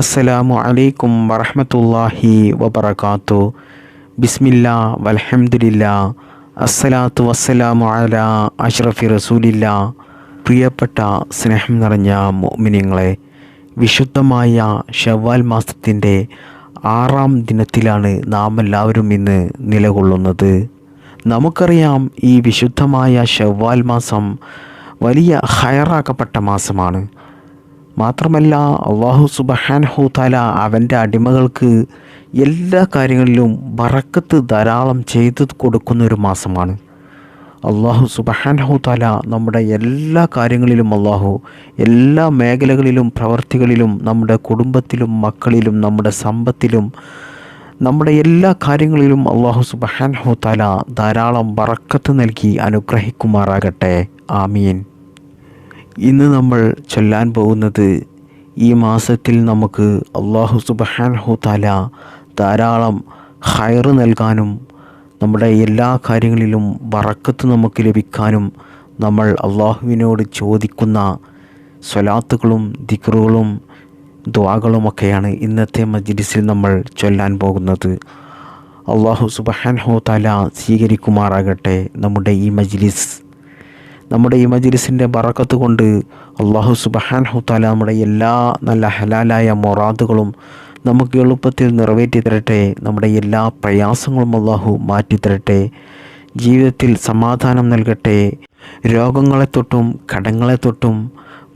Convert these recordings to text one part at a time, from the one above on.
അസ്സലാമു അലൈക്കും വറഹ്മത്തുള്ളാഹി വബറകാതുഹു. ബിസ്മില്ലാ വൽഹംദുലില്ലാ അസ്സലാത്തു വസ്സലാമു അലാ അഷ്റഫി റസൂലില്ലാ. പ്രിയപ്പെട്ട സ്നേഹം നിറഞ്ഞ മുഅ്മിനീങ്ങളെ, വിശുദ്ധമായ ശവ്വാൽ മാസത്തിൻ്റെ 6-ാം ദിനത്തിലാണ് നാം എല്ലാവരും ഇന്ന് നിലകൊള്ളുന്നത്. നമുക്കറിയാം, ഈ വിശുദ്ധമായ ശവ്വാൽ മാസം വലിയ ഖൈറാക്കപ്പെട്ട മാസമാണ്. മാത്രമല്ല, അല്ലാഹു സുബ്ഹാനഹു തആല അവൻ്റെ അടിമകൾക്ക് എല്ലാ കാര്യങ്ങളിലും ബറക്കത്ത് ധാരാളം ചെയ്തു കൊടുക്കുന്ന ഒരു മാസമാണ്. അല്ലാഹു സുബ്ഹാനഹു തആല നമ്മുടെ എല്ലാ കാര്യങ്ങളിലും, എല്ലാ മേഖലകളിലും, പ്രവർത്തികളിലും, നമ്മുടെ കുടുംബത്തിലും, മക്കളിലും, നമ്മുടെ സമ്പത്തിലും, നമ്മുടെ എല്ലാ കാര്യങ്ങളിലും അല്ലാഹു സുബ്ഹാനഹു തആല ധാരാളം ബറക്കത്ത് നൽകി അനുഗ്രഹിക്കുമാറാകട്ടെ. ആമീൻ. ഇന്ന് നമ്മൾ ചൊല്ലാൻ പോകുന്നത്, ഈ മാസത്തിൽ നമുക്ക് അല്ലാഹു സുബ്ഹാനഹു തആല ധാരാളം ഖൈറ് നൽകാനും നമ്മുടെ എല്ലാ കാര്യങ്ങളിലും ബറക്കത്ത് നമുക്ക് ലഭിക്കാനും നമ്മൾ അല്ലാഹുവിനോട് ചോദിക്കുന്ന സ്വലാത്തുകളും ദിക്റുകളും ദുആകളുമൊക്കെയാണ് ഇന്നത്തെ മജ്ലിസിൽ നമ്മൾ ചൊല്ലാൻ പോകുന്നത്. അല്ലാഹു സുബ്ഹാനഹു തആല സ്വീകരിക്കുമാറാകട്ടെ നമ്മുടെ ഈ മജ്ലിസ്. നമ്മുടെ ഈ മജ്ലിസിൻ്റെ ബറക്കത്ത് കൊണ്ട് അല്ലാഹു സുബ്ഹാനഹു തആല നമ്മുടെ എല്ലാ നല്ല ഹലാലായ മുറാദുകളും നമുക്ക് എളുപ്പത്തിൽ നിറവേറ്റി തരട്ടെ. നമ്മുടെ എല്ലാ പ്രയാസങ്ങളും അല്ലാഹു മാറ്റിത്തരട്ടെ. ജീവിതത്തിൽ സമാധാനം നൽകട്ടെ. രോഗങ്ങളെ തൊട്ടും കടങ്ങളെ തൊട്ടും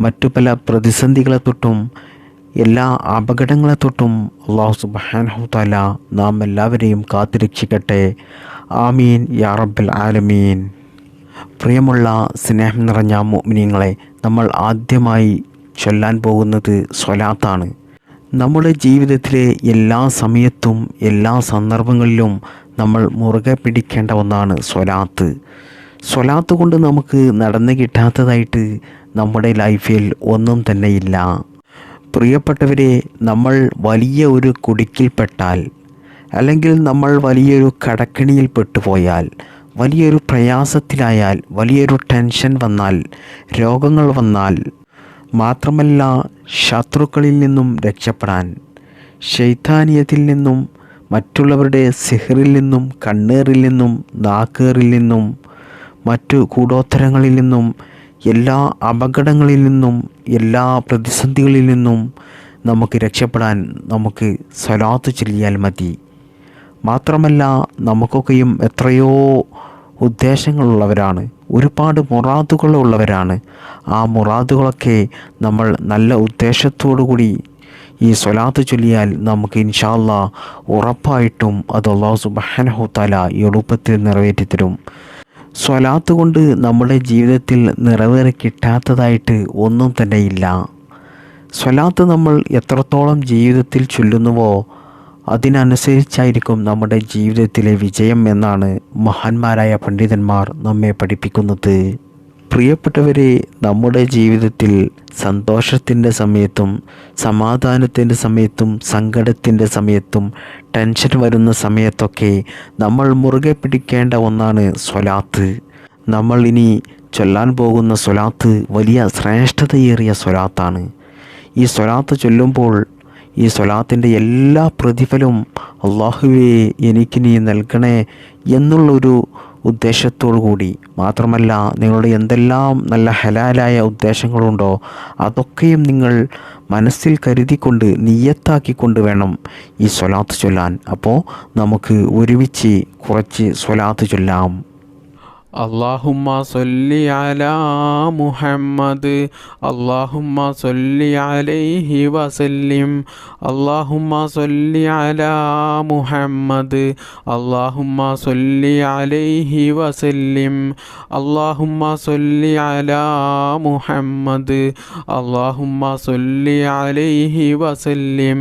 മറ്റു പല പ്രതിസന്ധികളെ തൊട്ടും എല്ലാ അപകടങ്ങളെ തൊട്ടും അല്ലാഹു സുബ്ഹാനഹു തആല നാം എല്ലാവരെയും കാത്തുരക്ഷിക്കട്ടെ. ആമീൻ യാ റബ്ബൽ ആലമീൻ. പ്രിയമുള്ള സ്നേഹം നിറഞ്ഞ മുഅ്മിനീങ്ങളെ, നമ്മൾ ആദ്യമായി ചൊല്ലാൻ പോകുന്നത് സ്വലാത്താണ്. നമ്മുടെ ജീവിതത്തിലെ എല്ലാ സമയത്തും എല്ലാ സന്ദർഭങ്ങളിലും നമ്മൾ മുറുകെ പിടിക്കേണ്ട ഒന്നാണ് സ്വലാത്ത്. സ്വലാത്ത് കൊണ്ട് നമുക്ക് നടന്നു കിട്ടാത്തതായിട്ട് നമ്മുടെ ലൈഫിൽ ഒന്നും തന്നെയില്ല. പ്രിയപ്പെട്ടവരെ, നമ്മൾ വലിയ ഒരു കുടുക്കിൽപ്പെട്ടാൽ, അല്ലെങ്കിൽ നമ്മൾ വലിയൊരു കടക്കിണിയിൽ പെട്ടുപോയാൽ, വലിയൊരു പ്രയാസത്തിലായാൽ, വലിയൊരു ടെൻഷൻ വന്നാൽ, രോഗങ്ങൾ വന്നാൽ, മാത്രമല്ല ശത്രുക്കളിൽ നിന്നും രക്ഷപ്പെടാൻ, ശൈത്താനിയത്തിൽ നിന്നും, മറ്റുള്ളവരുടെ സിഹറിൽ നിന്നും, കണ്ണേറിൽ നിന്നും, നാക്കേറിൽ നിന്നും, മറ്റു കൂടോത്തരങ്ങളിൽ നിന്നും, എല്ലാ അപകടങ്ങളിൽ നിന്നും, എല്ലാ പ്രതിസന്ധികളിൽ നിന്നും നമുക്ക് രക്ഷപ്പെടാൻ നമുക്ക് സ്വലാത്ത് ചൊല്ലിയാൽ മതി. മാത്രമല്ല, നമുക്കൊക്കെയും എത്രയോ ഉദ്ദേശങ്ങളുള്ളവരാണ്, ഒരുപാട് മുറാദുകളുള്ളവരാണ്. ആ മുറാദുകളൊക്കെ നമ്മൾ നല്ല ഉദ്ദേശത്തോടു കൂടി ഈ സ്വലാത്ത് ചൊല്ലിയാൽ നമുക്ക് ഇൻഷാ അല്ലാഹ് ഉറപ്പായിട്ടും അത് അല്ലാഹു സുബ്ഹാനഹു തആല എളുപ്പത്തിൽ നിറവേറ്റി തരും. സ്വലാത്ത് കൊണ്ട് നമ്മുടെ ജീവിതത്തിൽ നിറവേറി കിട്ടാത്തതായിട്ട് ഒന്നും തന്നെയില്ല. സ്വലാത്ത് നമ്മൾ എത്രത്തോളം ജീവിതത്തിൽ ചൊല്ലുന്നുവോ അതിനനുസരിച്ചായിരിക്കും നമ്മുടെ ജീവിതത്തിലെ വിജയം എന്നാണ് മഹാന്മാരായ പണ്ഡിതന്മാർ നമ്മെ പഠിപ്പിക്കുന്നത്. പ്രിയപ്പെട്ടവരെ, നമ്മുടെ ജീവിതത്തിൽ സന്തോഷത്തിൻ്റെ സമയത്തും സമാധാനത്തിൻ്റെ സമയത്തും സങ്കടത്തിൻ്റെ സമയത്തും ടെൻഷൻ വരുന്ന സമയത്തൊക്കെ നമ്മൾ മുറുകെ പിടിക്കേണ്ട ഒന്നാണ് സ്വലാത്ത്. നമ്മൾ ഇനി ചൊല്ലാൻ പോകുന്ന സ്വലാത്ത് വലിയ ശ്രേഷ്ഠതയേറിയ സ്വലാത്താണ്. ഈ സ്വലാത്ത് ചൊല്ലുമ്പോൾ ഈ സ്വലാത്തിൻ്റെ എല്ലാ പ്രതിഫലവും അല്ലാഹുവേ എനിക്ക് നീ നൽകണേ എന്നുള്ളൊരു ഉദ്ദേശത്തോടു കൂടി, മാത്രമല്ല നിങ്ങളുടെ എന്തെല്ലാം നല്ല ഹലാലായ ഉദ്ദേശങ്ങളുണ്ടോ അതൊക്കെയും നിങ്ങൾ മനസ്സിൽ കരുതിക്കൊണ്ട് നിയ്യത്താക്കിക്കൊണ്ട് വേണം ഈ സ്വലാത്ത് ചൊല്ലാൻ. അപ്പോൾ നമുക്ക് ഒരുമിച്ച് കുറച്ച് സ്വലാത്ത് ചൊല്ലാം. അല്ലാഹുമ്മ സല്ലി അലാ മുഹമ്മദ്, അല്ലാഹുമ്മ സല്ലി അലൈഹി വസല്ലിം, അല്ലാഹുമ്മ സല്ലി അലാ മുഹമ്മദ്, അല്ലാഹുമ്മ സല്ലി അലൈഹി വസല്ലിം, അല്ലാഹുമ്മ സല്ലി അലാ മുഹമ്മദ്, അല്ലാഹുമ്മ സല്ലി അലൈഹി വസല്ലിം,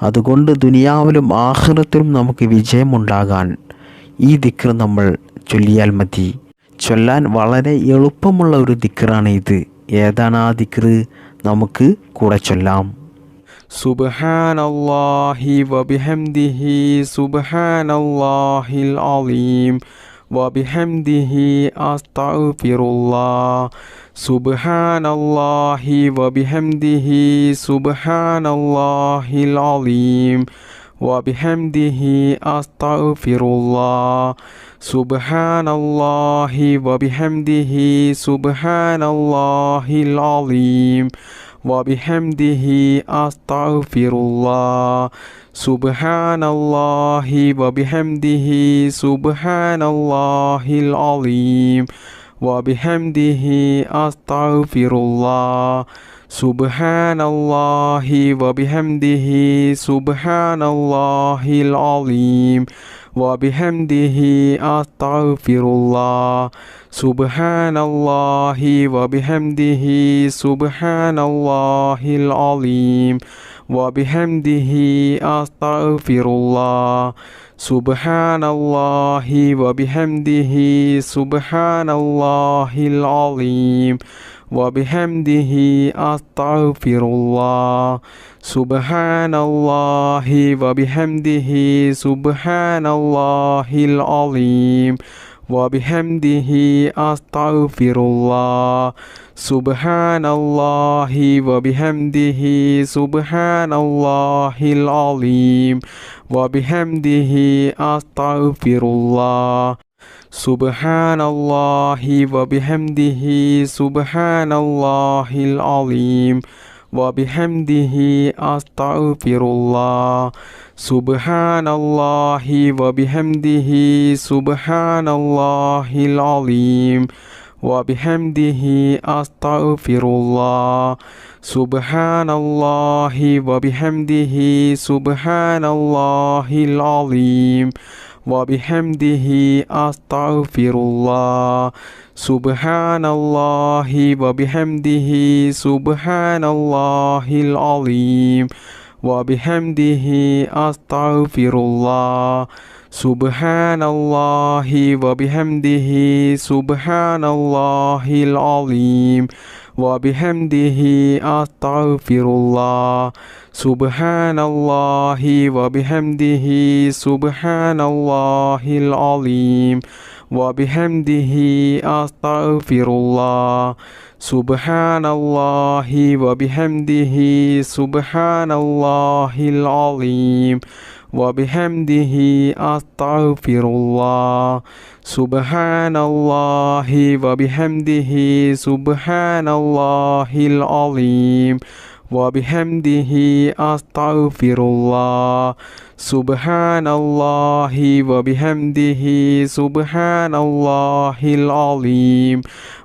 അതുകൊണ്ട് ദുനിയാവിലും ആഖിറത്തിലും നമുക്ക് വിജയമുണ്ടാകാൻ ഈ ദിക്ർ നമ്മൾ ചൊല്ലിയാൽ മതി. ചൊല്ലാൻ വളരെ എളുപ്പമുള്ള ഒരു ദിക്റാണ് ഇത്. ഏതാണ് ആ ദിക്ർ? നമുക്ക് കൂടെ ചൊല്ലാം. സുബ്ഹാനല്ലാഹി വബിഹംദിഹി സുബ്ഹാനല്ലാഹിൽ അലീം വബിഹംദിഹി അസ്തഗ്ഫിറുല്ലാഹ് സുബ്ഹാനല്ലാഹി വബിഹംദിഹി സുബ്ഹാനല്ലാഹിൽ അലീം വബിഹംദിഹി അസ്തഗ്ഫിറുല്ലാഹ് സുബ്ഹാനല്ലാഹി വബിഹംദിഹി സുബ്ഹാനല്ലാഹിൽ അലീം വബിഹംദിഹി അസ്തഗ്ഫിറുല്ലാഹ് സുബ്ഹാനല്ലാഹി വബിഹംദിഹി സുബ്ഹാനല്ലാഹിൽ അലീം വബിഹംദിഹി അസ്തഗ്ഫിറുല്ലാഹ് സുബ്ഹാനല്ലാഹി വബിഹംദിഹി സുബ്ഹാനല്ലാഹിൽ അലീം വബിഹംദിഹി അസ്തഗ്ഫിറുല്ലാഹ് സുബ്ഹാനല്ലാഹി വബിഹംദിഹി സുബ്ഹാനല്ലാഹിൽ അലീം വബിഹംദിഹി അസ്തഗ്ഫിറുല്ലാഹ് സുബ്ഹാനല്ലാഹി വബിഹംദിഹി സുബ്ഹാനല്ലാഹിൽ അലീം വബിഹംദിഹി അസ്തഗ്ഫിറുല്ലാഹ് സുബ്ഹാനല്ലാഹി വബിഹംദിഹി സുബ്ഹാനല്ലാഹിൽ അലീം വബിഹംദിഹി അസ്തഗ്ഫിറുല്ലാഹ് സുബ്ഹാനല്ലാഹി വബിഹംദിഹി സുബ്ഹാനല്ലാഹിൽ അലീം വബിഹംദിഹി അസ്തഗ്ഫിറുല്ലാഹ് സുബ്ഹാനല്ലാഹി വബിഹംദിഹി സുബ്ഹാനല്ലാഹിൽ അലീം വബിഹംദിഹി അസ്തഗ്ഫിറുല്ലാഹ് സുബ്ഹാനല്ലാഹി വബിഹംദിഹി സുബ്ഹാനല്ലാഹിൽ അലീം വബിഹംദിഹി അസ്തഗ്ഫിറുല്ലാഹ് സുബ്ഹാനല്ലാഹി വബിഹംദിഹി സുബ്ഹാനല്ലാഹിൽ അലീം വബിഹംദിഹി അസ്തഗ്ഫിറുല്ലാഹ് സുബ്ഹാനല്ലാഹി വബിഹംദിഹി സുബ്ഹാനല്ലാഹിൽ അലീം വബിഹംദിഹി അസ്തഗ്ഫിറുല്ലാഹ് സുബ്ഹാനല്ലാഹി വബിഹംദിhi സുബ്ഹാനല്ലാഹിൽ അലീം വബിഹംദിhi അസ്തഗ്ഫിറുല്ലാഹ് സുബ്ഹാനല്ലാഹി വബിഹംദിhi സുബ്ഹാനല്ലാഹിൽ അലീം വബിഹംദിhi അസ്തഗ്ഫിറുല്ലാഹ് സുബ്ഹാനല്ലാഹി വബിഹംദിhi സുബ്ഹാനല്ലാഹിൽ അലീം വബിഹംദിhi അസ്തഗ്ഫിറുല്ലാഹ് സുബ്ഹാനല്ലാഹി വബിഹംദിhi സുബ്ഹാനല്ലാഹിൽ അലീം വബിഹംദിhi അസ്തഗ്ഫിറുല്ലാഹ് സുബ്ഹാനല്ലാഹി വബിഹംദിhi സുബ്ഹാനല്ലാഹിൽ അലീം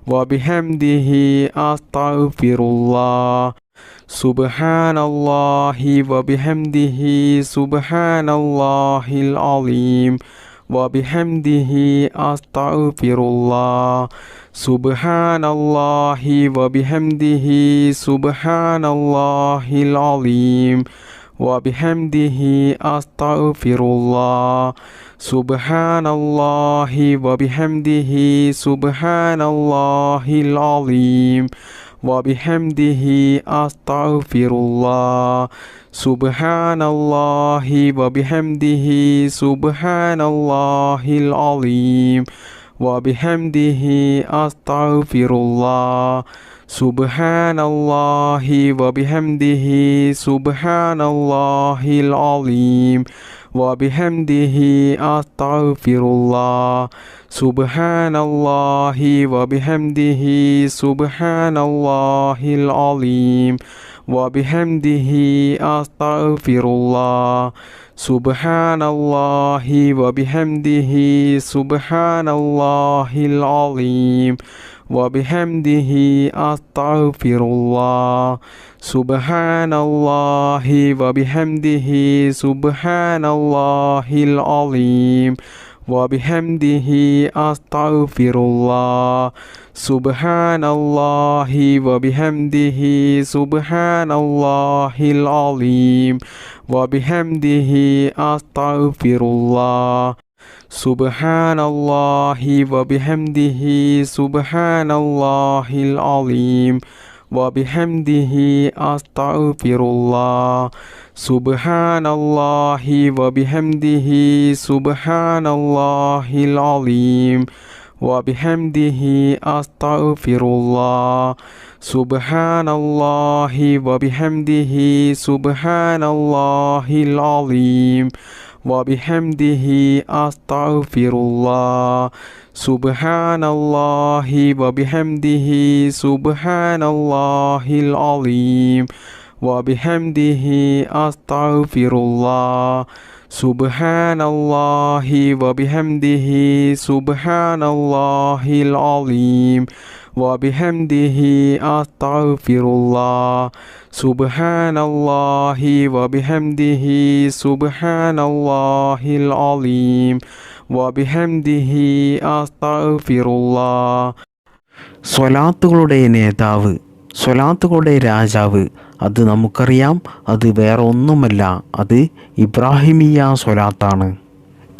വബിഹംദിhi അസ്തഗ്ഫിറുല്ലാഹ് സുബ്ഹാനല്ലാഹി വബിഹംദിhi സുബ്ഹാനല്ലാഹിൽ അലീം വബിഹംദിhi അസ്തഗ്ഫിറുല്ലാഹ് സുബ്ഹാനല്ലാഹി വബിഹംദിhi സുബ്ഹാനല്ലാഹിൽ അലീം വബിഹംദിhi അസ്തഗ്ഫിറുല്ലാഹ് സുബ്ഹാനല്ലാഹി വബിഹംദിhi സുബ്ഹാനല്ലാഹിൽ അലീം വബിഹംദിhi അസ്തഗ്ഫിറുല്ലാഹ് സുബ്ഹാനല്ലാഹി വബിഹംദിhi സുബ്ഹാനല്ലാഹിൽ അലീം വബിഹംദിhi അസ്തഗ്ഫിറുല്ലാഹ് സുബ്ഹാനല്ലാഹി വബിഹംദിhi സുബ്ഹാനല്ലാഹിൽ അലീം വബിഹംദിhi അസ്തഗ്ഫിറുല്ലാഹ് സുബ്ഹാനല്ലാഹി വബിഹംദിhi സുബ്ഹാനല്ലാഹിൽ അലീം വബിഹംദിhi അസ്തഗ്ഫിറുല്ലാഹ് സുബ്ഹാനല്ലാഹി വബിഹംദിhi സുബ്ഹാനല്ലാഹിൽ അലീം വബിഹംദിhi അസ്തഗ്ഫിറുല്ലാഹ് സുബ്ഹാനല്ലാഹി വബിഹംദിhi സുബ്ഹാനല്ലാഹിൽ അലീം وبحمده أستغفر الله سبحان الله وبحمده سبحان الله العظيم وبحمده أستغفر الله سبحان الله وبحمده سبحان الله العظيم وبحمده أستغفر الله سبحان الله وبحمده سبحان الله العظيم وبحمده أستغفر الله سبحان الله وبحمده سبحان الله العظيم وبحمده أستغفر الله سبحان الله وبحمده سبحان الله العظيم وبحمده أستغفر الله سبحان الله وبحمده سبحان الله العظيم وبحمده أستغفر الله سبحان الله وبحمده سبحان الله العظيم وبحمده أستغفر الله. സ്വലാത്തുകളുടെ നേതാവ്, സ്വലാത്തുകളുടെ രാജാവ്, അത് നമുക്കറിയാം. അത് വേറെ ഒന്നുമല്ല, അത് ഇബ്രാഹിമിയ സ്വലാത്താണ്.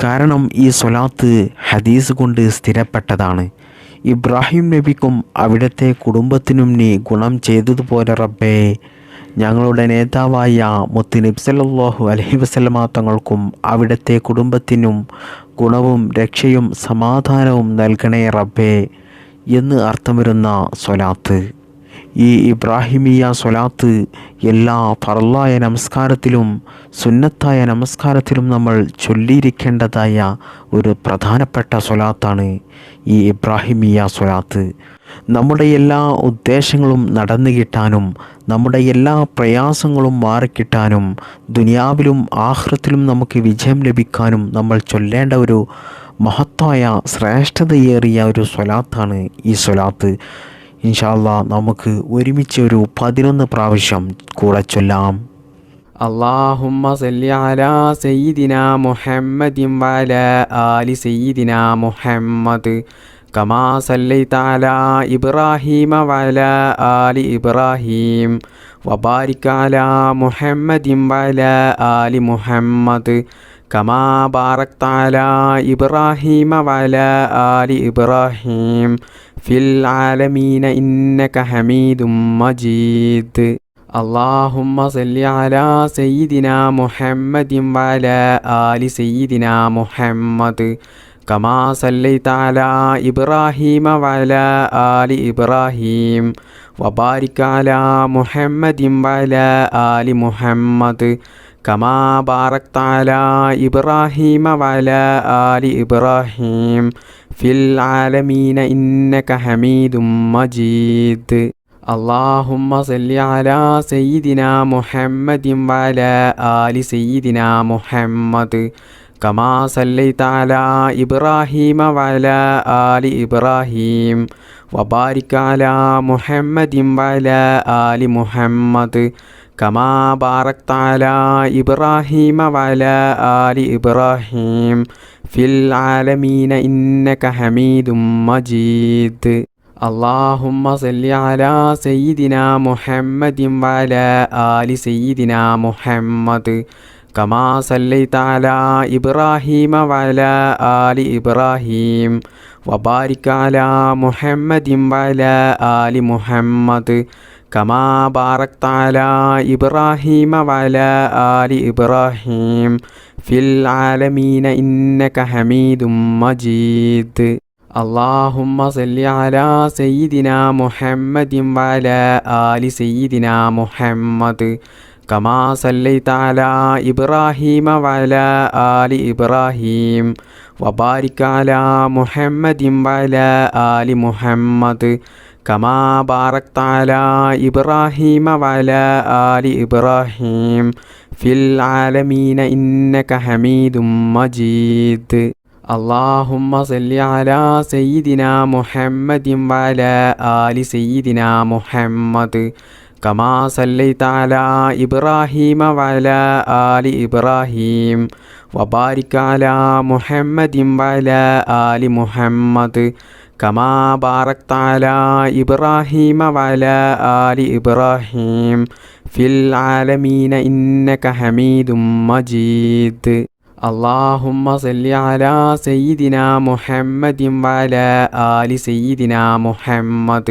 കാരണം ഈ സ്വലാത്ത് ഹദീസ് കൊണ്ട് സ്ഥിരപ്പെട്ടതാണ്. ഇബ്രാഹിം നബിക്കും അവിടുത്തെ കുടുംബത്തിനും നീ ഗുണം ചെയ്തതുപോലെ റബ്ബേ, ഞങ്ങളുടെ നേതാവായ മുത്ത് നബി സല്ലല്ലാഹു അലൈഹി വസല്ലമ തങ്ങൾക്കും അവിടുത്തെ കുടുംബത്തിനും ഗുണവും രക്ഷയും സമാധാനവും നൽകണേ റബ്ബേ എന്ന് അർത്ഥം വരുന്ന സ്വലാത്ത്. ഈ ഇബ്രാഹിമിയ സ്വലാത്ത് എല്ലാ ഫർളായ നമസ്കാരത്തിലും സുന്നത്തായ നമസ്കാരത്തിലും നമ്മൾ ചൊല്ലിയിരിക്കേണ്ടതായ ഒരു പ്രധാനപ്പെട്ട സ്വലാത്താണ് ഈ ഇബ്രാഹിമിയ സ്വലാത്ത്. നമ്മുടെ എല്ലാ ഉദ്ദേശങ്ങളും നടന്നു കിട്ടാനും നമ്മുടെ എല്ലാ പ്രയാസങ്ങളും മാറിക്കിട്ടാനും ദുനിയാവിലും ആഖിറത്തിലും നമുക്ക് വിജയം ലഭിക്കാനും നമ്മൾ ചൊല്ലേണ്ട ഒരു മഹത്തായ ശ്രേഷ്ഠതയേറിയ ഒരു സ്വലാത്താണ് ഈ സ്വലാത്ത്. ഇൻഷാ അല്ലാഹ് നമുക്ക് ഒരുമിച്ച് ഒരു 11 പ്രാവശ്യം കൂടെ ചൊല്ലാം. اللهم صل على سيدنا محمد وعلى آل سيدنا محمد كما صليت على إبراهيم وعلى آل إبراهيم وبارك على محمد وعلى آل محمد كما باركت على إبراهيم وعلى آل إبراهيم في العالمين إنك حميد مجيد. اللهم صل على سيدنا محمد وعلى آل سيدنا محمد كما صليت على إبراهيم وعلى آل إبراهيم وبارك على محمد وعلى آل محمد كما باركت على إبراهيم وعلى آل إبراهيم في العالمين إنك حميد مجيد. اللهم صل على سيدنا محمد وعلى آل سيدنا محمد كما صليت على إبراهيم وعلى آل إبراهيم وبارك على محمد وعلى آل محمد كما باركت على إبراهيم وعلى آل إبراهيم في العالمين إنك حميد مجيد. اللهم صل على سيدنا محمد وعلى آل سيدنا محمد كما صليت على إبراهيم وعلى آل إبراهيم وبارك على محمد وعلى آل محمد كما باركت على إبراهيم وعلى آل إبراهيم في العالمين إنك حميد مجيد. اللهم صل على سيدنا محمد وعلى آل سيدنا محمد كما صليت على إبراهيم وعلى آل إبراهيم وبارك على محمد وعلى آل محمد كما باركت على إبراهيم وعلى آل إبراهيم في العالمين إنك حميد مجيد. اللهم صل على سيدنا محمد وعلى آل سيدنا محمد كما صليت على إبراهيم وعلى آل إبراهيم وبارك على محمد وعلى آل محمد كما باركت على إبراهيم وعلى آل إبراهيم في العالمين إنك حميد مجيد اللهم صل على سيدنا محمد وعلى آل سيدنا محمد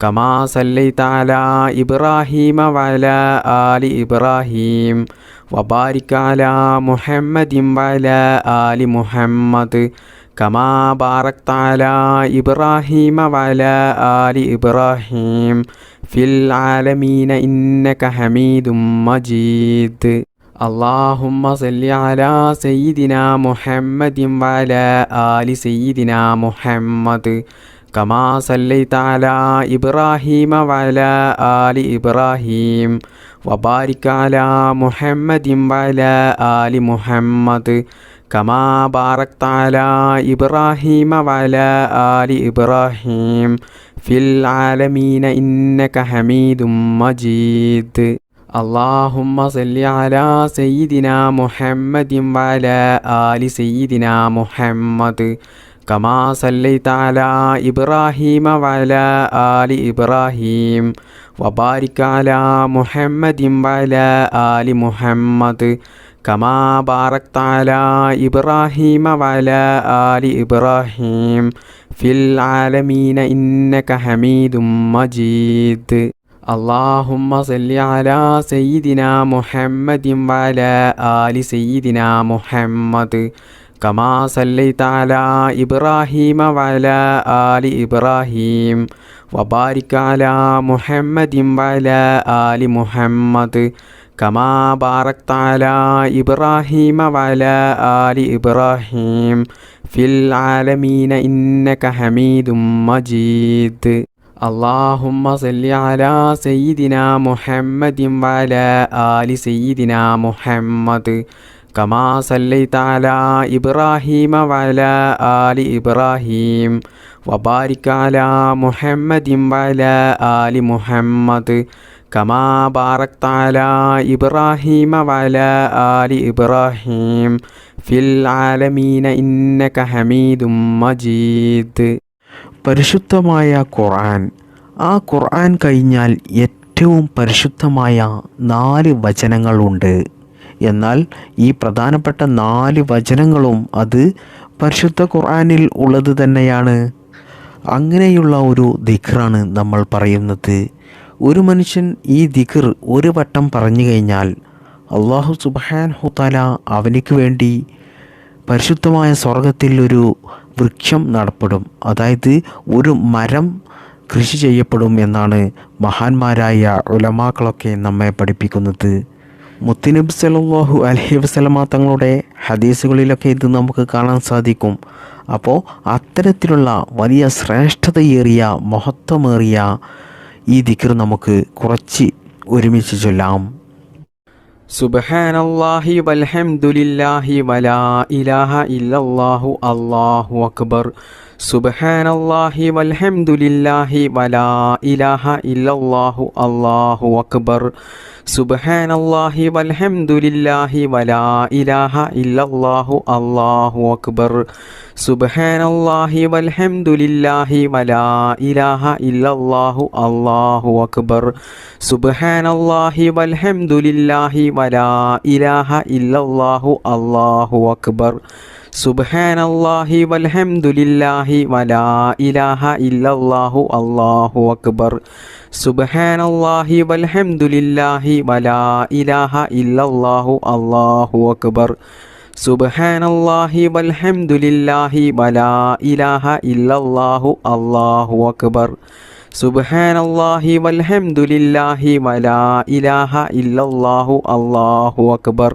كما صليت على إبراهيم وعلى آل إبراهيم وبارك على محمد وعلى آل محمد كما باركت على إبراهيم وعلى آل إبراهيم في العالمين إنك حميد مجيد اللهم صل على سيدنا محمد وعلى آل سيدنا محمد كما صليت على إبراهيم وعلى آل إبراهيم وبارك على محمد وعلى آل محمد كما باركت على إبراهيم وعلى آل إبراهيم في العالمين إنك حميد مجيد اللهم صل على سيدنا محمد وعلى آل سيدنا محمد كما صليت على إبراهيم وعلى آل إبراهيم وبارك على محمد وعلى آل محمد كما باركت على إبراهيم وعلى آل إبراهيم في العالمين إنك حميد مجيد اللهم صل على سيدنا محمد وعلى آل سيدنا محمد كما صليت على إبراهيم وعلى آل إبراهيم وبارك على محمد وعلى آل محمد كما باركت على إبراهيم وعلى آل إبراهيم في العالمين إنك حميد مجيد اللهم صل على سيدنا محمد وعلى آل سيدنا محمد كما صليت على إبراهيم وعلى آل إبراهيم وبارك على محمد وعلى آل محمد كما باركت على إبراهيم وعلى آل إبراهيم في العالمين إنك حميد مجيد പരിശുദ്ധമായ ഖുർആൻ. ആ ഖുർആൻ കഴിഞ്ഞാൽ ഏറ്റവും പരിശുദ്ധമായ 4 വചനങ്ങളുണ്ട്. എന്നാൽ ഈ പ്രധാനപ്പെട്ട 4 വചനങ്ങളും അത് പരിശുദ്ധ ഖുർആനിൽ ഉള്ളത് തന്നെയാണ്. അങ്ങനെയുള്ള ഒരു ദിക്റാണ് നമ്മൾ പറയുന്നത്. ഒരു മനുഷ്യൻ ഈ ദിക്ർ ഒരു വട്ടം പറഞ്ഞു കഴിഞ്ഞാൽ അല്ലാഹു സുബ്ഹാനഹു തആല അവനിക്ക് വേണ്ടി പരിശുദ്ധമായ സ്വർഗത്തിൽ ഒരു വൃക്ഷം നടപ്പെടും. അതായത് ഒരു മരം കൃഷി ചെയ്യപ്പെടും എന്നാണ് മഹാന്മാരായ ഉലമാക്കളൊക്കെ നമ്മെ പഠിപ്പിക്കുന്നത്. മുത്തുനബി സല്ലല്ലാഹു അലൈഹി വസല്ലമ തങ്ങളുടെ ഹദീസുകളിലൊക്കെ ഇത് നമുക്ക് കാണാൻ സാധിക്കും. അപ്പോൾ അത്തരത്തിലുള്ള വലിയ ശ്രേഷ്ഠതയേറിയ മഹത്വമേറിയ ഈ ദിക്ർ നമുക്ക് കുറച്ച് ഒരുമിച്ച് ചൊല്ലാം. സുബ്ഹാനല്ലാഹി വൽഹംദുലില്ലാഹി വലാ ഇലാഹ ഇല്ലല്ലാഹു അല്ലാഹു അക്ബർ. സുബ്ഹാനല്ലാഹി വൽഹംദുലില്ലാഹി വലാ ഇലാഹ ഇല്ലല്ലാഹു അല്ലാഹു അക്ബർ. സുബ്ഹാനല്ലാഹി വൽഹംദുലില്ലാഹി വലാ ഇലാഹ ഇല്ലല്ലാഹു അല്ലാഹു അക്ബർ. സുബ്ഹാനല്ലാഹി വൽഹംദുലില്ലാഹി വലാ ഇലാഹ ഇല്ലല്ലാഹു അല്ലാഹു അക്ബർ. സുബ്ഹാനല്ലാഹി വൽഹംദുലില്ലാഹി വലാ ഇലാഹ ഇല്ലല്ലാഹു അല്ലാഹു അക്ബർ. സുബ്ഹാനല്ലാഹി വൽഹംദുലില്ലാഹി വലാ ഇലാഹ ഇല്ലല്ലാഹു അല്ലാഹു അക്ബർ. സുബ്ഹാനല്ലാഹി വൽഹംദുലില്ലാഹി വലാ ഇലാഹ ഇല്ലല്ലാഹു അല്ലാഹു അക്ബർ. സുബ്ഹാനല്ലാഹി വൽഹംദുലില്ലാഹി വലാ ഇലാഹ ഇല്ലല്ലാഹു അല്ലാഹു അക്ബർ. സുബ്ഹാനല്ലാഹി വൽഹംദുലില്ലാഹി വലാ ഇലാഹ ഇല്ലല്ലാഹു അല്ലാഹു അക്ബർ.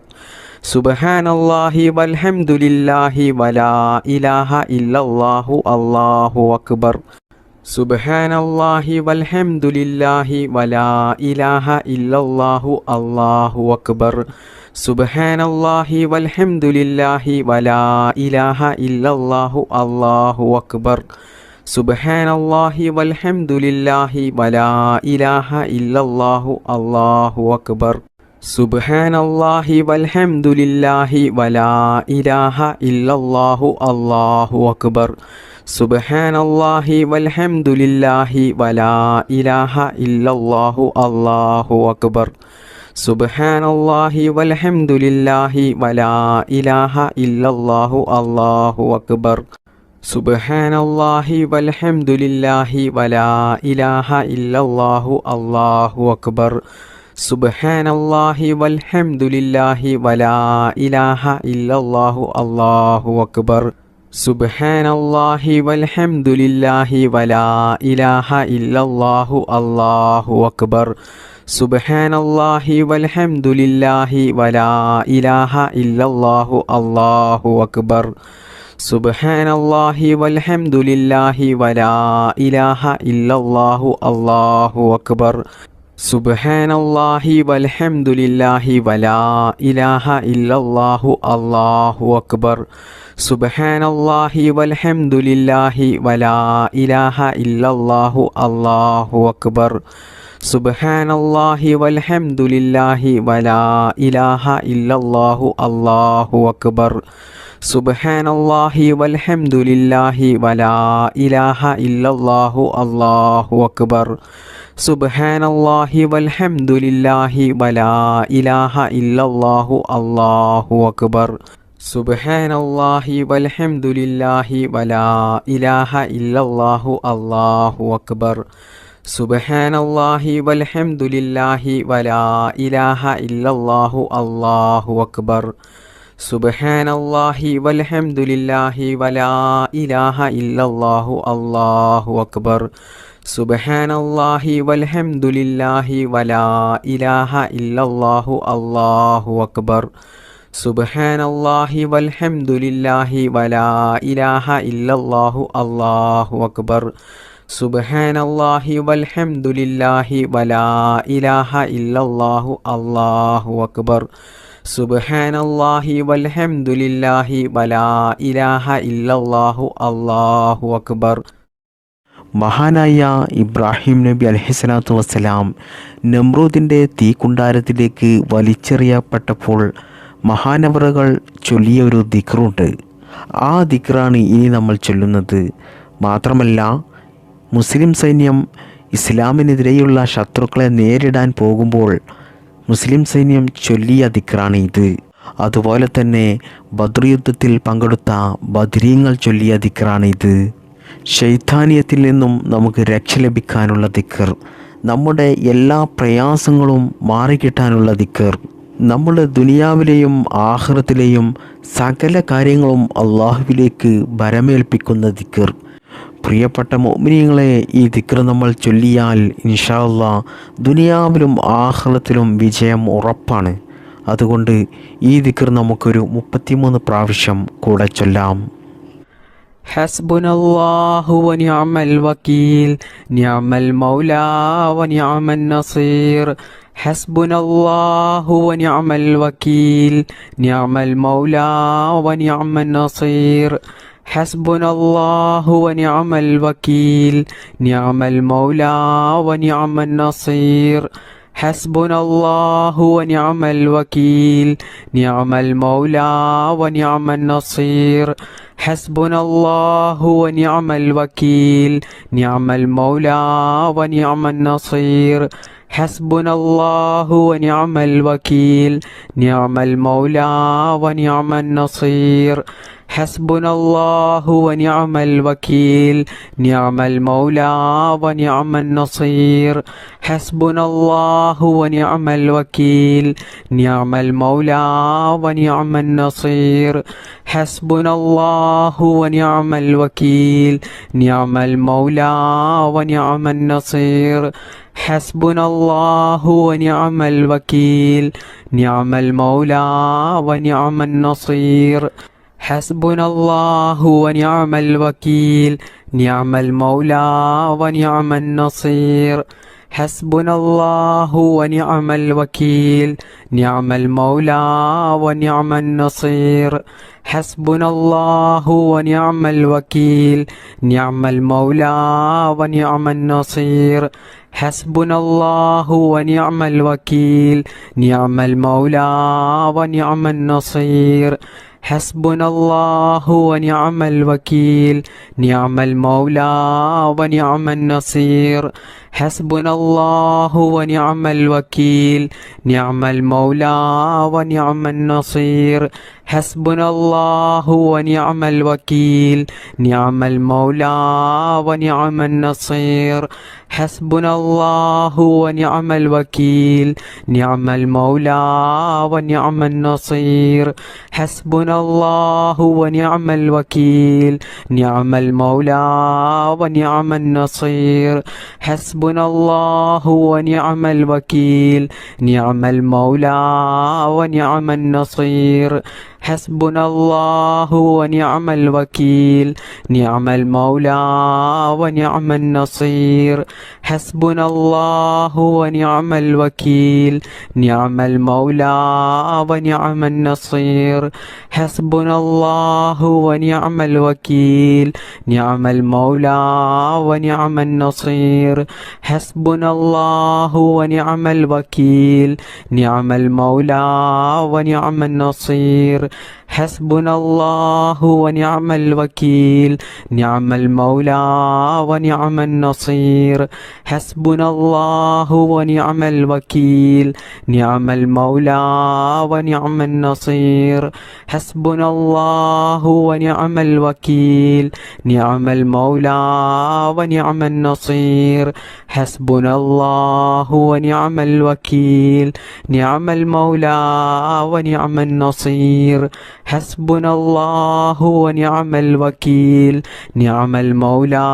സുബ്ഹാനല്ലാഹി വൽഹംദുലില്ലാഹി വലാ ഇലാഹ ഇല്ലല്ലാഹു അല്ലാഹു അക്ബർ. സുബ്ഹാനല്ലാഹി വൽഹംദുലില്ലാഹി വലാ ഇലാഹ ഇല്ലല്ലാഹു അല്ലാഹു അക്ബർ. സുബ്ഹാനല്ലാഹി വൽഹംദുലില്ലാഹി വലാ ഇലാഹ ഇല്ലല്ലാഹു അല്ലാഹു അക്ബർ. സുബ്ഹാനല്ലാഹി വൽഹംദുലില്ലാഹി വലാ ഇലാഹ ഇല്ലല്ലാഹു അല്ലാഹു അക്ബർ. സുബ്ഹാനല്ലാഹി വൽഹംദുലില്ലാഹി വലാ ഇലാഹ ഇല്ലല്ലാഹു അല്ലാഹു അക്ബർ. സുബ്ഹാനല്ലാഹി വൽഹംദുലില്ലാഹി വലാ ഇലാഹ ഇല്ലല്ലാഹു അല്ലാഹു അക്ബർ. സുബ്ഹാനല്ലാഹി വൽഹംദുലില്ലാഹി വലാ ഇലാഹ ഇല്ലല്ലാഹു അല്ലാഹു അക്ബർ. സുബ്ഹാനല്ലാഹി വൽഹംദുലില്ലാഹി വലാ ഇലാഹ ഇല്ലല്ലാഹു അല്ലാഹു അക്ബർ. സുബ്ഹാനല്ലാഹി വൽഹംദുലില്ലാഹി വലാ ഇലാഹ ഇല്ലല്ലാഹു അല്ലാഹു അക്ബർ. സുബ്ഹാനല്ലാഹി വൽഹംദുലില്ലാഹി വലാ ഇലാഹ ഇല്ലല്ലാഹു അല്ലാഹു അക്ബർ. സുബ്ഹാനല്ലാഹി വൽഹംദുലില്ലാഹി വലാ ഇലാഹ ഇല്ലല്ലാഹു അല്ലാഹു അക്ബർ. സുബ്ഹാനല്ലാഹി വൽഹംദുലില്ലാഹി വലാ ഇലാഹ ഇല്ലല്ലാഹു അല്ലാഹു അക്ബർ. സുബ്ഹാനല്ലാഹി വൽഹംദുലില്ലാഹി വലാ ഇലാഹ ഇല്ലല്ലാഹു അല്ലാഹു അക്ബർ. സുബ്ഹാനല്ലാഹി വൽഹംദുലില്ലാഹി വലാ ഇലാഹ ഇല്ലല്ലാഹു അല്ലാഹു അക്ബർ. സുബ്ഹാനല്ലാഹി വൽഹംദുലില്ലാഹി വലാ ഇലാഹ ഇല്ലല്ലാഹു അല്ലാഹു അക്ബർ. സുബ്ഹാനല്ലാഹി വൽഹംദുലില്ലാഹി വലാ ഇലാഹ ഇല്ലല്ലാഹു അല്ലാഹു അക്ബർ. സുബ്ഹാനല്ലാഹി വൽഹംദുലില്ലാഹി വലാ ഇലാഹ ഇല്ലല്ലാഹു അല്ലാഹു അക്ബർ. സുബ്ഹാനല്ലാഹി വൽഹംദുലില്ലാഹി വലാ ഇലാഹ ഇല്ലല്ലാഹു അല്ലാഹു അക്ബർ. സുബ്ഹാനല്ലാഹി വൽഹംദുലില്ലാഹി വലാ ഇലാഹ ഇല്ലല്ലാഹു അല്ലാഹു അക്ബർ. സുബ്ഹാനല്ലാഹി വൽഹംദുലില്ലാഹി വലാ ഇലാഹ ഇല്ലല്ലാഹു അല്ലാഹു അക്ബർ. സുബ്ഹാനല്ലാഹി വൽഹംദുലില്ലാഹി വലാ ഇലാഹ ഇല്ലല്ലാഹു അല്ലാഹു അക്ബർ. സുബ്ഹാനല്ലാഹി വൽഹംദുലില്ലാഹി വലാ ഇലാഹ ഇല്ലല്ലാഹു അല്ലാഹു അക്ബർ. സുബ്ഹാനല്ലാഹി വൽഹംദുലില്ലാഹി വലാ ഇലാഹ ഇല്ലല്ലാഹു അല്ലാഹു അക്ബർ. സുബ്ഹാനല്ലാഹി വൽഹംദുലില്ലാഹി വലാ ഇലാഹ ഇല്ലല്ലാഹു അല്ലാഹു അക്ബർ. മഹാനായ ഇബ്രാഹിം നബി അലൈഹിസ്സലാത്തു വസ്സലാം നമ്രൂദിൻ്റെ തീക്കുണ്ടാരത്തിലേക്ക് വലിച്ചെറിയപ്പെട്ടപ്പോൾ മഹാനവറുകൾ ചൊല്ലിയ ഒരു ദിക്റുണ്ട്. ആ ദിക്റാണ് ഇനി നമ്മൾ ചൊല്ലുന്നത്. മാത്രമല്ല, മുസ്ലിം സൈന്യം ഇസ്ലാമിനെതിരെയുള്ള ശത്രുക്കളെ നേരിടാൻ പോകുമ്പോൾ മുസ്ലിം സൈന്യം ചൊല്ലിയ ദിക്റാണ് ഇത്. അതുപോലെ തന്നെ ബദ്ർ യുദ്ധത്തിൽ പങ്കെടുത്ത ബദ്രീങ്ങൾ ചൊല്ലിയ ദിക്റാണ് ഇത്. ശൈത്താനിയത്തിൽ നിന്നും നമുക്ക് രക്ഷ ലഭിക്കാനുള്ള ദിക്ർ, നമ്മുടെ എല്ലാ പ്രയാസങ്ങളും മാറിക്കിട്ടാനുള്ള ദിക്ർ, നമ്മുടെ ദുനിയാവിലെയും ആഖിറത്തിലെയും സകല കാര്യങ്ങളും അള്ളാഹുവിലേക്ക് ഭരമേൽപ്പിക്കുന്ന ദിക്ർ. പ്രിയപ്പെട്ട മുഅ്മിനീങ്ങളെ, ഈ ദിക്ർ നമ്മൾ ചൊല്ലിയാൽ ഇൻഷാ അല്ലാഹ് ദുനിയാവിലും ആഖിറത്തിലും വിജയം ഉറപ്പാണ്. അതുകൊണ്ട് ഈ ദിക്ർ നമുക്കൊരു 33 പ്രാവശ്യം കൂടെ ചൊല്ലാം. ഹസ്ബുനല്ലാഹു വനിഅമൽ വകീൽ നിഅമൽ മൗലാ വനിഅമൻ നസീർ. ഹസ്ബുനല്ലാഹു വനിഅമൽ വകീൽ നിഅമൽ മൗലാ വനിഅമൻ നസീർ. ഹസ്ബുനല്ലാഹു വനിഅമൽ വകീൽ നിഅമൽ മൗലാ വനിഅമൻ നസീർ. ഹസ്ബുനല്ലാഹു വനിഅമൽ വകീൽ നിഅമൽ മൗലാ വനിഅമൻ നസീർ. ഹസ്ബുനല്ലാഹു വനിഅമൽ വകീൽ നിഅമൽ മൗലാ വനിഅമൻ നസീർ. ഹസ്ബുനല്ലാഹു വനിഅമൽ വകീൽ നിഅമൽ മൗലാ വനിഅമൻ നസീർ. ഹസ്ബുനല്ലാഹു വനിഅമൽ വകീൽ നിഅമൽ മൗലാ വനിഅമൻ നസീർ. ഹസ്ബുനല്ലാഹു വനിഅമൽ വകീൽ നിഅമൽ മൗലാ വനിഅമൻ നസീർ. ഹസ്ബുനല്ലാഹു വനിഅമൽ വകീൽ നിഅമൽ മൗലാ വനിഅമൻ നസീർ. ഹസ്ബുനല്ലാഹു വനിഅമൽ വകീൽ നിഅമൽ മൗലാ വനിഅമൻ നസീർ. ഹസ്ബുനല്ലാഹു വനിഅമൽ വകീൽ നിഅമൽ മൗലാ വനിഅമൻ നസീർ. حسبنا الله ونعم الوكيل نعم المولى ونعم النصير حسبنا الله ونعم الوكيل نعم المولى ونعم النصير حسبنا الله ونعم الوكيل نعم المولى ونعم النصير حسبنا الله ونعم الوكيل نعم المولى ونعم النصير حسبنا الله ونعم الوكيل نعم المولى ونعم النصير حسبنا الله ونعم الوكيل نعم المولى ونعم النصير حسبنا الله ونعم الوكيل نعم المولى ونعم النصير حسبنا الله ونعم الوكيل نعم المولى ونعم النصير حسبنا الله ونعم الوكيل نعم المولى ونعم النصير حسبنا الله ونعم الوكيل نعم المولى ونعم النصير حسبنا الله ونعم الوكيل نعم المولى ونعم النصير حسبنا الله ونعم الوكيل نعم المولى ونعم النصير حسبنا الله ونعم الوكيل نعم المولى ونعم النصير حسبنا الله ونعم الوكيل نعم المولى ونعم النصير حسبنا الله ونعم الوكيل نعم المولى ونعم النصير حسبنا الله ونعم الوكيل نعم المولى ونعم النصير حسبنا الله ونعم الوكيل نعم المولى ونعم النصير حسبنا الله ونعم الوكيل نعم المولى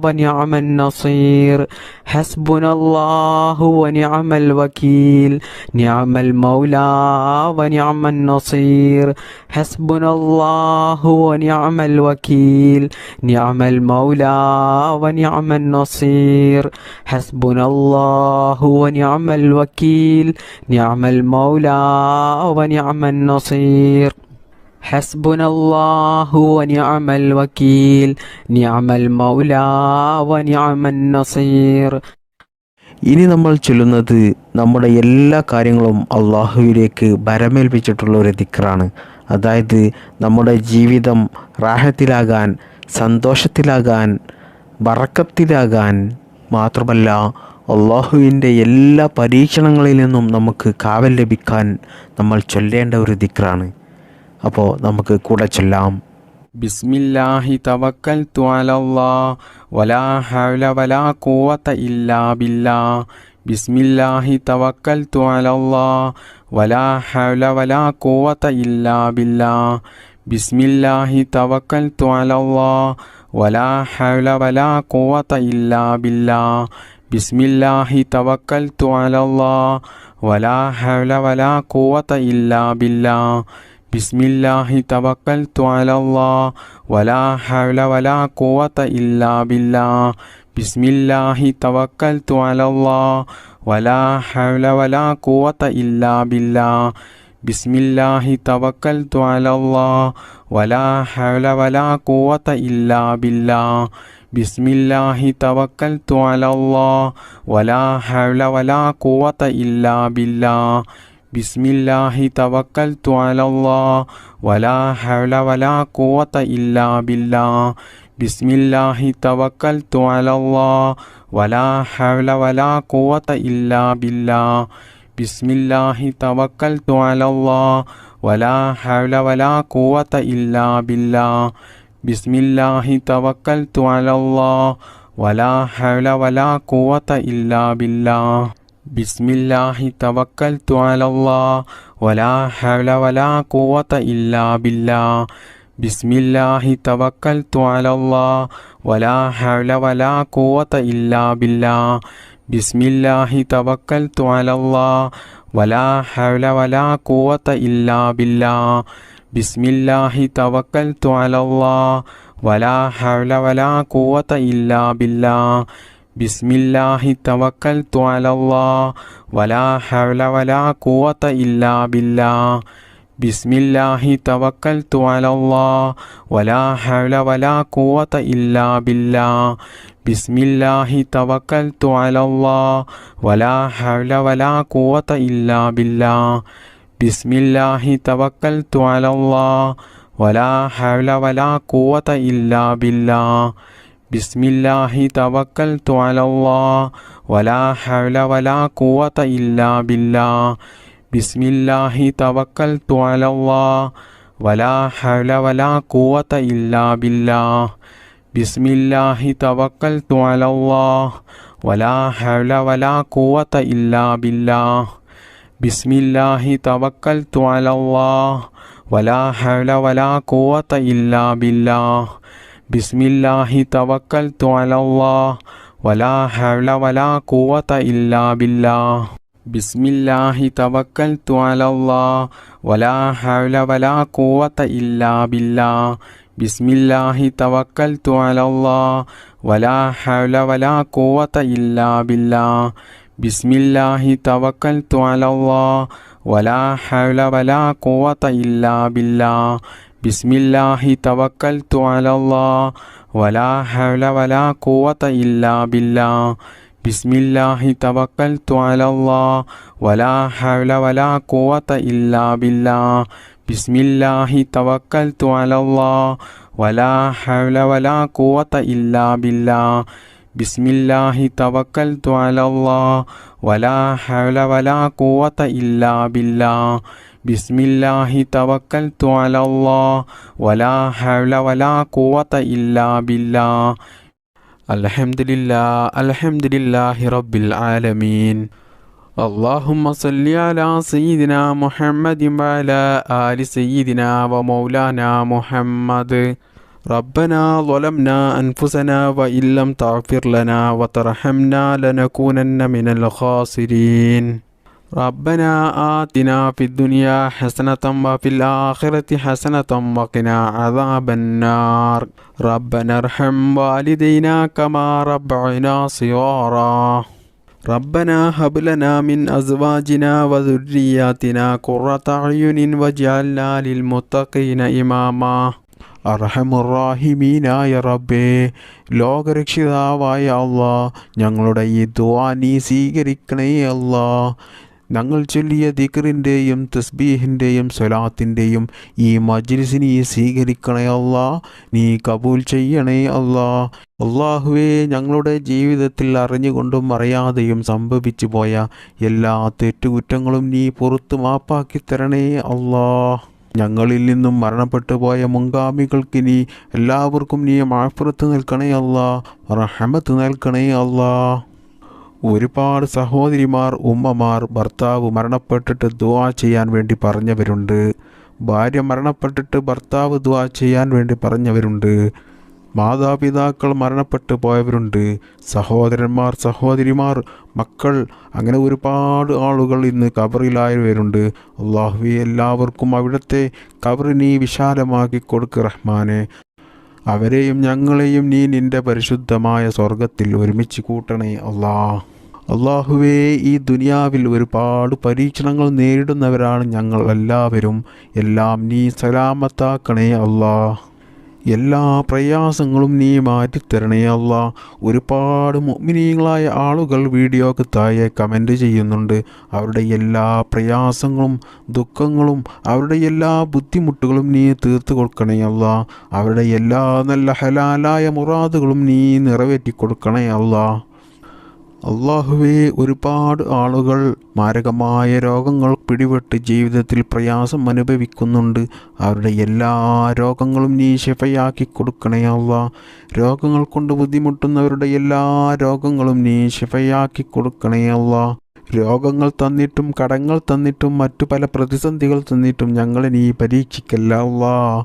ونعم النصير حسبنا الله ونعم الوكيل نعم المولى ونعم النصير حسبنا الله ونعم الوكيل نعم المولى ونعم النصير حسبنا الله ونعم الوكيل نعم المولى ونعم النصير حسبنا الله ونعم الوكيل نعم المولى ونعم النصير. ഇനി നമ്മൾ ചൊല്ലുന്നത് നമ്മുടെ എല്ലാ കാര്യങ്ങളും അള്ളാഹുവിലേക്ക് ഭരമേൽപ്പിച്ചിട്ടുള്ള ഒരു ദിക്റാണ്. അതായത് നമ്മുടെ ജീവിതം റാഹത്തിലാകാൻ, സന്തോഷത്തിലാകാൻ, ബറക്കത്തിലാകാൻ, മാത്രമല്ല അള്ളാഹുവിൻ്റെ എല്ലാ പരീക്ഷണങ്ങളിൽ നിന്നും നമുക്ക് കാവൽ ലഭിക്കാൻ നമ്മൾ ചൊല്ലേണ്ട ഒരു ദിക്റാണ്. അപ്പോൾ നമുക്ക് കൂടെ ചൊല്ലാം. ബിസ്മില്ലാഹി തവക്കൽതു അലല്ലാഹ് വലാ ഹൗല വലാ ഖുവത ഇല്ലാ ബില്ലാഹ്. ബിസ്മില്ലാഹി തവക്കൽതു അലല്ലാഹ് വലാ ഹൗല വലാ ഖുവത ഇല്ലാ ബില്ലാഹ്. ബിസ്മില്ലാഹി തവക്കൽതു അലല്ലാഹ് വലാ ഹൗല വലാ ഖുവത ഇല്ലാ ബില്ലാഹ്. ബിസ്മില്ലാഹി തവക്കൽതു അലല്ലാഹ് വലാ ഹൗല വലാ ഖുവത ഇല്ലാ ബില്ലാഹ്. ബിസ്മില്ലാഹി തവക്കൽതു അലല്ലാഹ് വലാ ഹൗല വലാ ഖുവത ഇല്ലാ ബില്ലാഹ്. ബിസ്മില്ലാഹി തവക്കൽതു അലല്ലാഹ് വലാ ഹൗല വലാ ഖുവത ഇല്ലാ ബില്ലാഹ്. ബിസ്മില്ലാഹി തവക്കൽതു അലല്ലാഹ് വലാ ഹൗല വലാ ഖുവത ഇല്ലാ ബില്ലാഹ്. ബിസ്മില്ലാഹി തവക്കൽതു അലല്ലാഹ് വലാ ഹൗല വലാ ഖുവത ഇല്ലാ ബില്ലാഹ്. ബിസ്മില്ലാഹി തവക്കൽതു അലല്ലാഹ് വലാ ഹൗല വലാ ഖുവത ഇല്ലാ ബില്ലാഹ്. ബിസ്മില്ലാഹി തവക്കൽതു അലല്ലാഹ് വലാ ഹൗല വലാ ഖുവത ഇല്ലാ ബില്ലാഹ്. ബിസ്മില്ലാഹി തവക്കൽതു അലല്ലാഹ് വലാ ഹൗല വലാ ഖുവത ഇല്ലാ ബില്ലാഹ്. ബിസ്മില്ലാഹി തവക്കൽതു അലല്ലാഹ് വലാ ഹൗല വലാ ഖുവത ഇല്ലാ ബില്ലാഹ്. ബിസ്മില്ലാഹി തവക്കൽതു അലല്ലാഹ് വലാ ഹൗല വലാ ഖുവത ഇല്ലാ ബില്ലാഹ്. ബിസ്മില്ലാഹി തവക്കൽതു അലല്ലാഹ് വലാ ഹൗല വലാ ഖുവത ഇല്ലാ ബില്ലാഹ്. ബിസ്മില്ലാഹി തവക്കൽതു അലല്ലാഹ് വലാ ഹൗല വലാ ഖുവത ഇല്ലാ ബില്ലാഹ്. ബിസ്മില്ലാഹി തവക്കൽതു അലല്ലാഹ് വലാ ഹൗല വലാ ഖുവത ഇല്ലാ ബില്ലാഹ്. ബിസ്മില്ലാഹി തവക്കൽതു അലല്ലാഹ് വലാ ഹൗല വലാ ഖുവത ഇല്ലാ ബില്ലാഹ് ബിസ്മില്ലാഹി തവക്കൽതു അലല്ലാഹ് വലാ ഹൗല വലാ ഖുവത ഇല്ലാ ബില്ലാഹ് ബിസ്മില്ലാഹി തവക്കൽതു അലല്ലാഹ് വലാ ഹൗല വലാ ഖുവത ഇല്ലാ ബില്ലാഹ് ബിസ്മില്ലാഹി തവക്കൽതു അലല്ലാഹ് വലാ ഹൗല വലാ ഖുവത ഇല്ലാ ബില്ലാഹ് ബിസ്മില്ലാഹി തവക്കൽതു അലല്ലാഹ് വലാ ഹൗല വലാ ഖുവത ഇല്ലാ ബില്ലാഹ് ബിസ്മില്ലാഹി തവക്കൽതു അലല്ലാഹ് വലാ ഹൗല വലാ ഖുവത ഇല്ലാ ബില്ലാഹ് ബിസ്മില്ലാഹി തവക്കൽതു അലല്ലാഹ് വലാ ഹൗല വലാ ഖുവത ഇല്ലാ ബില്ലാഹ് ബിസ്മില്ലാഹി തവക്കൽതു അലല്ലാഹ് വലാ ഹൗല വലാ ഖുവത ഇല്ലാ ബില്ലാഹ് ബിസ്മില്ലാഹി തവക്കൽതു അലല്ലാഹ് വലാ ഹൗല വലാ ഖുവത ഇല്ലാ ബില്ലാഹ് ബിസ്മില്ലാഹി തവക്കൽതു അലല്ലാഹ് വലാ ഹൗല വലാ ഖുവത ഇല്ലാ ബില്ലാഹ് ബിസ്മില്ലാഹി തവക്കൽതു അലല്ലാഹ് വലാ ഹൗല വലാ ഖുവത ഇല്ലാ ബില്ലാഹ് ബിസ്മില്ലാഹി തവക്കൽതു അലല്ലാഹ് വലാ ഹൗല വലാ ഖുവത ഇല്ലാ ബില്ലാഹ് ബിസ്മില്ലാഹി തവക്കൽതു അലല്ലാഹ് വലാ ഹൗല വലാ ഖുവത ഇല്ലാ ബില്ലാഹ് ബിസ്മില്ലാഹി തവക്കൽതു അലല്ലാഹ് വലാ ഹൗല വലാ ഖുവത ഇല്ലാ ബില്ലാഹ് ബിസ്മില്ലാഹി തവക്കൽതു അലല്ലാഹ് വലാ ഹൗല വലാ ഖുവത ഇല്ലാ ബില്ലാഹ് ബിസ്മില്ലാഹി തവക്കൽതു അലല്ലാഹ് വലാ ഹൗല വലാ ഖുവത ഇല്ലാ ബില്ലാഹ് ബിസ്മില്ലാഹി തവക്കൽതു അലല്ലാഹ് വലാ ഹൗല വലാ ഖുവത ഇല്ലാ ബില്ലാഹ് അൽഹംദുലില്ലാഹി റബ്ബിൽ ആലമീൻ. اللهم صل على سيدنا محمد وعلى آل سيدنا ومولانا محمد. ربنا ظلمنا أنفسنا وإن لم تغفر لنا وترحمنا لنكونن من الخاسرين. ربنا آتنا في الدنيا حسنة وفي الآخرة حسنة وقنا عذاب النار. ربنا ارحم والدينا كما ربعنا صغارا. ربنا هب لنا من أزواجنا وذرياتنا قرة أعين واجعلنا للمتقين إماما. അർഹമുർറാഹിമീനായ റബ്ബേ, ലോകരക്ഷിതാവായ അല്ലാഹ്, ഞങ്ങളുടെ ഈ ദുആ നീ സ്വീകരിക്കണേ അല്ലാഹ്. ഞങ്ങൾ ചൊല്ലിയ ദിക്റിൻ്റെയും തസ്ബീഹിൻ്റെയും സ്വലാത്തിൻ്റെയും ഈ മജ്ലിസ് നീ സ്വീകരിക്കണേ അല്ലാഹ്, നീ കബൂൽ ചെയ്യണേ അല്ലാഹ്. അല്ലാഹുവേ, ഞങ്ങളുടെ ജീവിതത്തിൽ അറിഞ്ഞുകൊണ്ടും അറിയാതെയും സംഭവിച്ചു പോയ എല്ലാ തെറ്റുകുറ്റങ്ങളും നീ പുറത്തു മാപ്പാക്കി തരണേ അല്ലാഹ്. ഞങ്ങളിൽ നിന്നും മരണപ്പെട്ടു പോയ മുൻഗാമികൾക്ക് നീ എല്ലാവർക്കും നീ മഅഫ്റത്ത് നൽകണേ അല്ലാഹ്, റഹ്മത്ത് നൽകണേ അല്ലാഹ്. ഒരുപാട് സഹോദരിമാർ, ഉമ്മമാർ, ഭർത്താവ് മരണപ്പെട്ടിട്ട് ദുആ ചെയ്യാൻ വേണ്ടി പറഞ്ഞവരുണ്ട്. ഭാര്യ മരണപ്പെട്ടിട്ട് ഭർത്താവ് ദുആ ചെയ്യാൻ വേണ്ടി പറഞ്ഞവരുണ്ട്. മാതാപിതാക്കൾ മരണപ്പെട്ടു പോയവരുണ്ട്. സഹോദരന്മാർ, സഹോദരിമാർ, മക്കൾ, അങ്ങനെ ഒരുപാട് ആളുകൾ ഇന്ന് ഖബറിലായവരുണ്ട്. അല്ലാഹുവേ, എല്ലാവർക്കും അവിടുത്തെ ഖബർ നീ വിശാലമാക്കി കൊടുക്ക് റഹ്മാനെ. അവരെയും ഞങ്ങളെയും നീ നിൻ്റെ പരിശുദ്ധമായ സ്വർഗത്തിൽ ഒരുമിച്ച് കൂട്ടണേ അല്ലാഹ്. അല്ലാഹുവേ, ഈ ദുനിയാവിൽ ഒരുപാട് പരീക്ഷണങ്ങൾ നേരിടുന്നവരാണ് ഞങ്ങൾ എല്ലാവരും. എല്ലാം നീ സലാമത്താക്കണേ അല്ലാഹ്. എല്ലാ പ്രയാസങ്ങളും നീ മാറ്റിത്തരണേ അല്ലാഹ്. ഒരുപാട് മുഅ്മിനീങ്ങളായ ആളുകൾ വീഡിയോക്ക് താഴെ കമൻറ്റ് ചെയ്യുന്നുണ്ട്. അവരുടെ എല്ലാ പ്രയാസങ്ങളും ദുഃഖങ്ങളും അവരുടെ എല്ലാ ബുദ്ധിമുട്ടുകളും നീ തീർത്തു കൊടുക്കണേ അല്ലാഹ്. അവരുടെ എല്ലാ നല്ല ഹലാലായ മുറാദുകളും നീ നിറവേറ്റി കൊടുക്കണേ അല്ലാഹ്. അല്ലാഹുവേ, ഒരുപാട് ആളുകൾ മാരകമായ രോഗങ്ങൾ പിടിപെട്ട് ജീവിതത്തിൽ പ്രയാസം അനുഭവിക്കുന്നുണ്ട്. അവരുടെ എല്ലാ രോഗങ്ങളും നീ ശിഫയാക്കി കൊടുക്കണേ അല്ലാഹ്. രോഗങ്ങൾ കൊണ്ട് ബുദ്ധിമുട്ടുന്നവരുടെ എല്ലാ രോഗങ്ങളും നീ ശിഫയാക്കി കൊടുക്കണേ അല്ലാഹ്. രോഗങ്ങൾ തന്നിട്ടും കടങ്ങൾ തന്നിട്ടും മറ്റു പല പ്രതിസന്ധികൾ തന്നിട്ടും ഞങ്ങളെ നീ പരീക്ഷിക്കല്ല അല്ലാഹ്.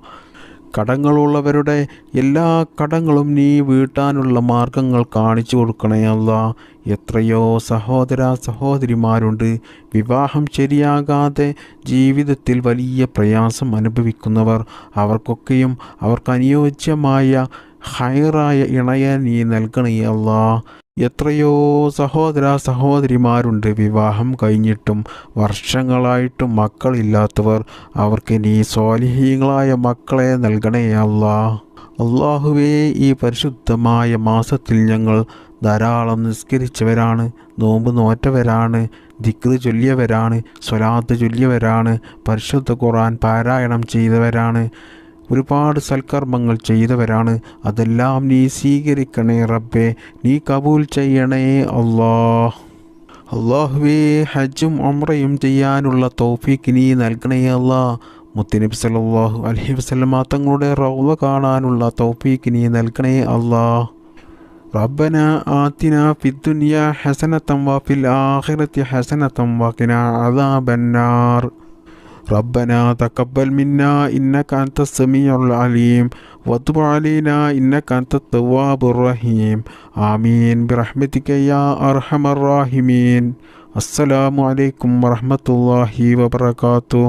കടങ്ങളുള്ളവരുടെ എല്ലാ കടങ്ങളും നീ വീട്ടാനുള്ള മാർഗങ്ങൾ കാണിച്ചു കൊടുക്കണേ അല്ലാഹ്. എത്രയോ സഹോദര സഹോദരിമാരുണ്ട് വിവാഹം ശരിയാകാതെ ജീവിതത്തിൽ വലിയ പ്രയാസം അനുഭവിക്കുന്നവർ. അവർക്കൊക്കെയും അവർക്ക് അനുയോജ്യമായ ഹൈറായ ഇണയെ നീ നൽകണേ അല്ലാഹ്. എത്രയോ സഹോദര സഹോദരിമാരുണ്ട് വിവാഹം കഴിഞ്ഞിട്ടും വർഷങ്ങളായിട്ടും മക്കളില്ലാത്തവർ. അവർക്ക് നീ സ്വാലിഹീങ്ങളായ മക്കളെ നൽകണേ അല്ലാ. അള്ളാഹുവേ, ഈ പരിശുദ്ധമായ മാസത്തിൽ ഞങ്ങൾ ധാരാളം നിസ്കരിച്ചവരാണ്, നോമ്പ് നോറ്റവരാണ്, ദിക്ർ ചൊല്ലിയവരാണ്, സ്വലാത്ത് ചൊല്ലിയവരാണ്, പരിശുദ്ധ ഖുർആൻ പാരായണം ചെയ്തവരാണ്, ഒരുപാട് സൽക്കർമ്മങ്ങൾ ചെയ്തവരാണ്. അതെല്ലാം നീ സ്വീകരിക്കണേ റബ്ബേ, നീ കബൂൽ ചെയ്യണേ അല്ലാഹുവേ, ഹജ്ജും ഉംറയും ചെയ്യാനുള്ള തൗഫീഖ് നീ നൽകണേ അല്ലാ. മുത്തുനബി സല്ലല്ലാഹു അലൈഹി വസല്ലമ തങ്ങളുടെ റൗള കാണാനുള്ള തൗഫീഖ് നീ നൽകണേ അല്ലാ. റബ്ബന ആതിന ഫിദ്ദുനിയ ഹസനതൻ വഫിൽ ആഖിറതി ഹസനതൻ വഖിനാ അദാബന്നാർ. ربنا تقبل منا إنك أنت السميع العليم وتب علينا إنك أنت التواب الرحيم آمين برحمتك يا أرحم الراحمين. السلام عليكم ورحمة الله وبركاته.